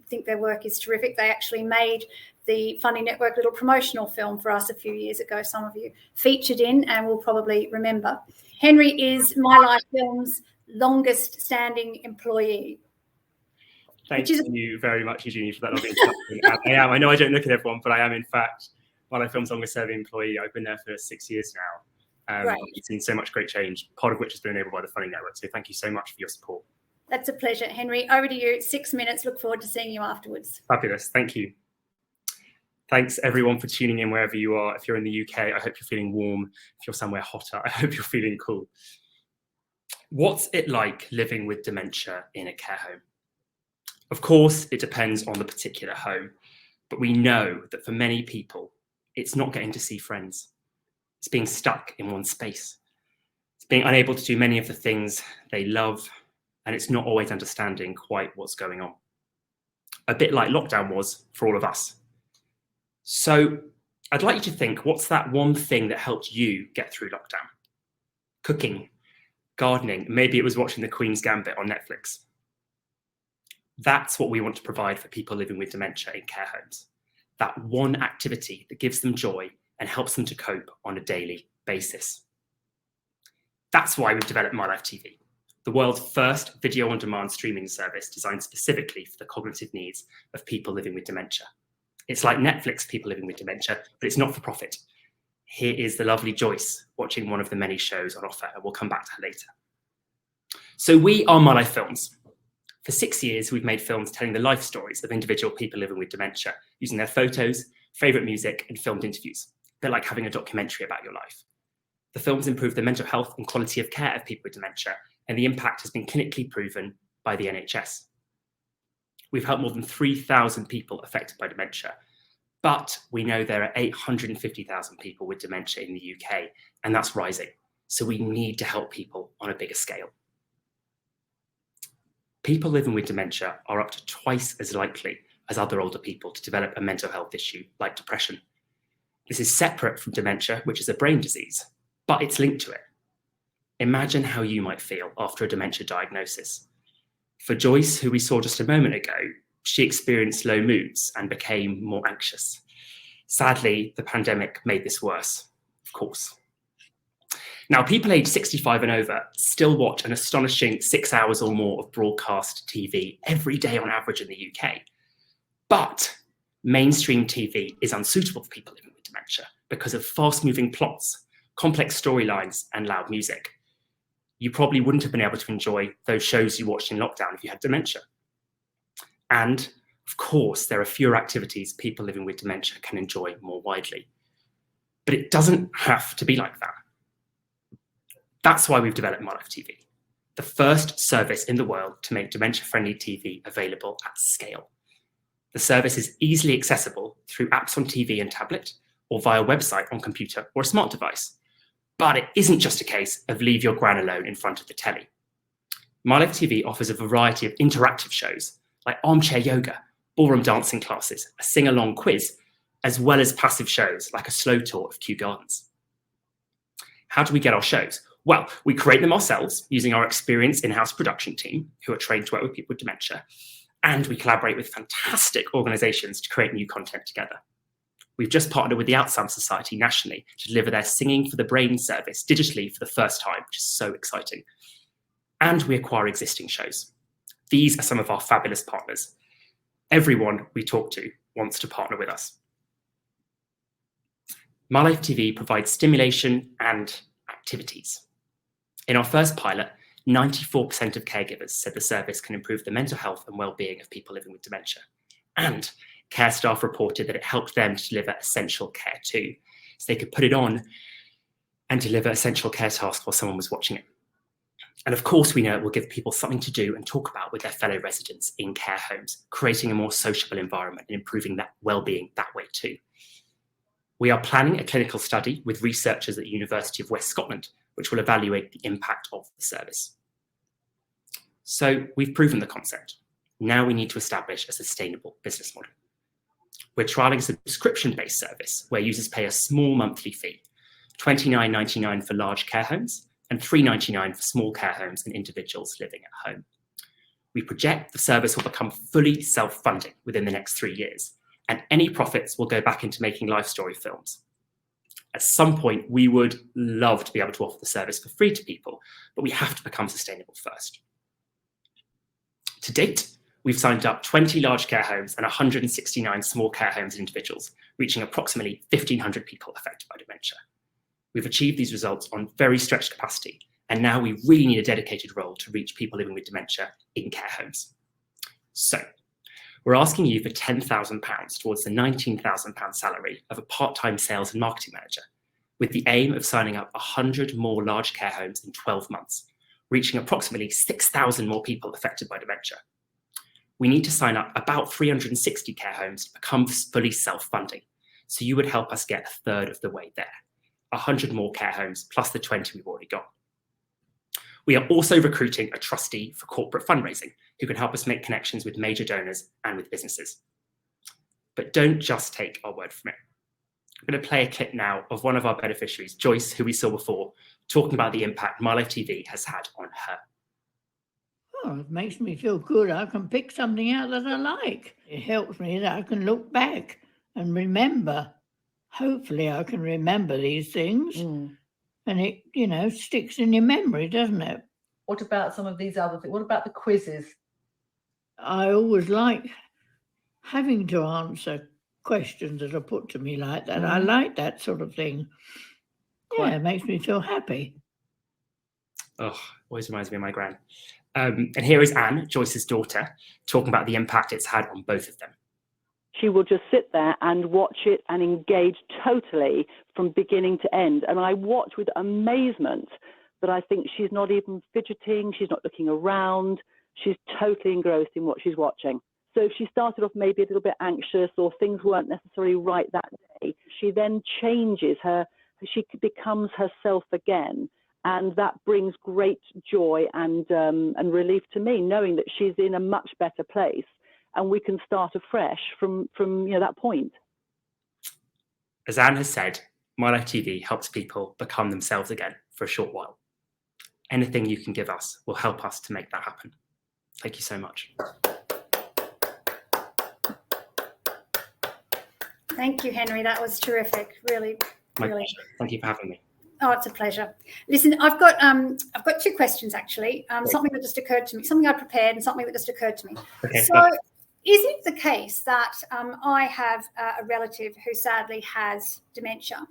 think their work is terrific. They actually made the Funding Network little promotional film for us a few years ago. Some of you featured in and will probably remember. Henry is My Life Film's longest standing employee. Thank you very much, Eugenie, for that lovely introduction. I know I don't look at everyone, but I am, in fact, My Life Film's longest serving employee. I've been there for 6 years now. Right. I've seen so much great change, part of which has been enabled by the Funding Network. So thank you so much for your support. That's a pleasure. Henry, over to you. 6 minutes. Look forward to seeing you afterwards. Fabulous. Thank you. Thanks, everyone, for tuning in wherever you are. If you're in the UK, I hope you're feeling warm. If you're somewhere hotter, I hope you're feeling cool. What's it like living with dementia in a care home? Of course, it depends on the particular home, but we know that for many people, it's not getting to see friends. It's being stuck in one space. It's being unable to do many of the things they love, and it's not always understanding quite what's going on. A bit like lockdown was for all of us. So I'd like you to think, what's that one thing that helped you get through lockdown? Cooking, gardening, maybe it was watching The Queen's Gambit on Netflix. That's what we want to provide for people living with dementia in care homes. That one activity that gives them joy and helps them to cope on a daily basis. That's why we've developed My Life TV, the world's first video-on-demand streaming service designed specifically for the cognitive needs of people living with dementia. It's like Netflix for people living with dementia, but it's not for profit. Here is the lovely Joyce watching one of the many shows on offer, and we'll come back to her later. So we are My Life Films. For 6 years, we've made films telling the life stories of individual people living with dementia, using their photos, favourite music, and filmed interviews. They're like having a documentary about your life. The films improve the mental health and quality of care of people with dementia, and the impact has been clinically proven by the NHS. We've helped more than 3,000 people affected by dementia, but we know there are 850,000 people with dementia in the UK, and that's rising. So we need to help people on a bigger scale. People living with dementia are up to twice as likely as other older people to develop a mental health issue like depression. This is separate from dementia, which is a brain disease, but it's linked to it. Imagine how you might feel after a dementia diagnosis. For Joyce, who we saw just a moment ago, she experienced low moods and became more anxious. Sadly, the pandemic made this worse, of course. Now, people aged 65 and over still watch an astonishing 6 hours or more of broadcast TV every day on average in the UK. But mainstream TV is unsuitable for people living with dementia because of fast-moving plots, complex storylines, and loud music. You probably wouldn't have been able to enjoy those shows you watched in lockdown if you had dementia. And, of course, there are fewer activities people living with dementia can enjoy more widely. But it doesn't have to be like that. That's why we've developed My Life TV, the first service in the world to make dementia-friendly TV available at scale. The service is easily accessible through apps on TV and tablet, or via website on computer or a smart device. But it isn't just a case of leave your gran alone in front of the telly. My Life TV offers a variety of interactive shows like armchair yoga, ballroom dancing classes, a sing-along quiz, as well as passive shows like a slow tour of Kew Gardens. How do we get our shows? Well, we create them ourselves using our experienced in-house production team who are trained to work with people with dementia, and we collaborate with fantastic organisations to create new content together. We've just partnered with the Alzheimer's Society nationally to deliver their Singing for the Brain service digitally for the first time, which is so exciting. And we acquire existing shows. These are some of our fabulous partners. Everyone we talk to wants to partner with us. My Life TV provides stimulation and activities. In our first pilot, 94% of caregivers said the service can improve the mental health and well-being of people living with dementia. And care staff reported that it helped them to deliver essential care too. So they could put it on and deliver essential care tasks while someone was watching it. And of course, we know it will give people something to do and talk about with their fellow residents in care homes, creating a more sociable environment and improving that well-being that way too. We are planning a clinical study with researchers at the University of West Scotland, which will evaluate the impact of the service. So we've proven the concept. Now we need to establish a sustainable business model. We're trialling a subscription-based service where users pay a small monthly fee, $29.99 for large care homes and $3.99 for small care homes and individuals living at home. We project the service will become fully self-funding within the next 3 years, and any profits will go back into making life story films. At some point, we would love to be able to offer the service for free to people, but we have to become sustainable first. To date, we've signed up 20 large care homes and 169 small care homes and individuals, reaching approximately 1,500 people affected by dementia. We've achieved these results on very stretched capacity, and now we really need a dedicated role to reach people living with dementia in care homes. So, we're asking you for £10,000 towards the £19,000 salary of a part-time sales and marketing manager, with the aim of signing up 100 more large care homes in 12 months, reaching approximately 6,000 more people affected by dementia. We need to sign up about 360 care homes to become fully self-funding, so you would help us get a third of the way there, 100 more care homes plus the 20 we've already got. We are also recruiting a trustee for corporate fundraising who can help us make connections with major donors and with businesses. But don't just take our word from it. I'm going to play a clip now of one of our beneficiaries, Joyce, who we saw before, talking about the impact My Life TV has had on her. Oh, it makes me feel good. I can pick something out that I like. It helps me that I can look back and remember. Hopefully I can remember these things. And it, sticks in your memory, doesn't it? What about some of these other things? What about the quizzes? I always like having to answer questions that are put to me like that. I like that sort of thing. Yeah, it makes me feel happy. Oh, always reminds me of my gran. And here is Anne, Joyce's daughter, talking about the impact it's had on both of them. She will just sit there and watch it and engage totally from beginning to end. And I watch with amazement that I think she's not even fidgeting, she's not looking around, she's totally engrossed in what she's watching. So if she started off maybe a little bit anxious or things weren't necessarily right that day, she then changes she becomes herself again. And that brings great joy and relief to me, knowing that she's in a much better place and we can start afresh from that point. As Anne has said, My Life TV helps people become themselves again for a short while. Anything you can give us will help us to make that happen. Thank you so much. Thank you, Henry. That was terrific. Really. Pleasure. Thank you for having me. Oh, it's a pleasure. Listen, I've got 2 questions actually. Something that just occurred to me, something I prepared, and something that just occurred to me. Okay, so, is it the case that I have a relative who sadly has dementia,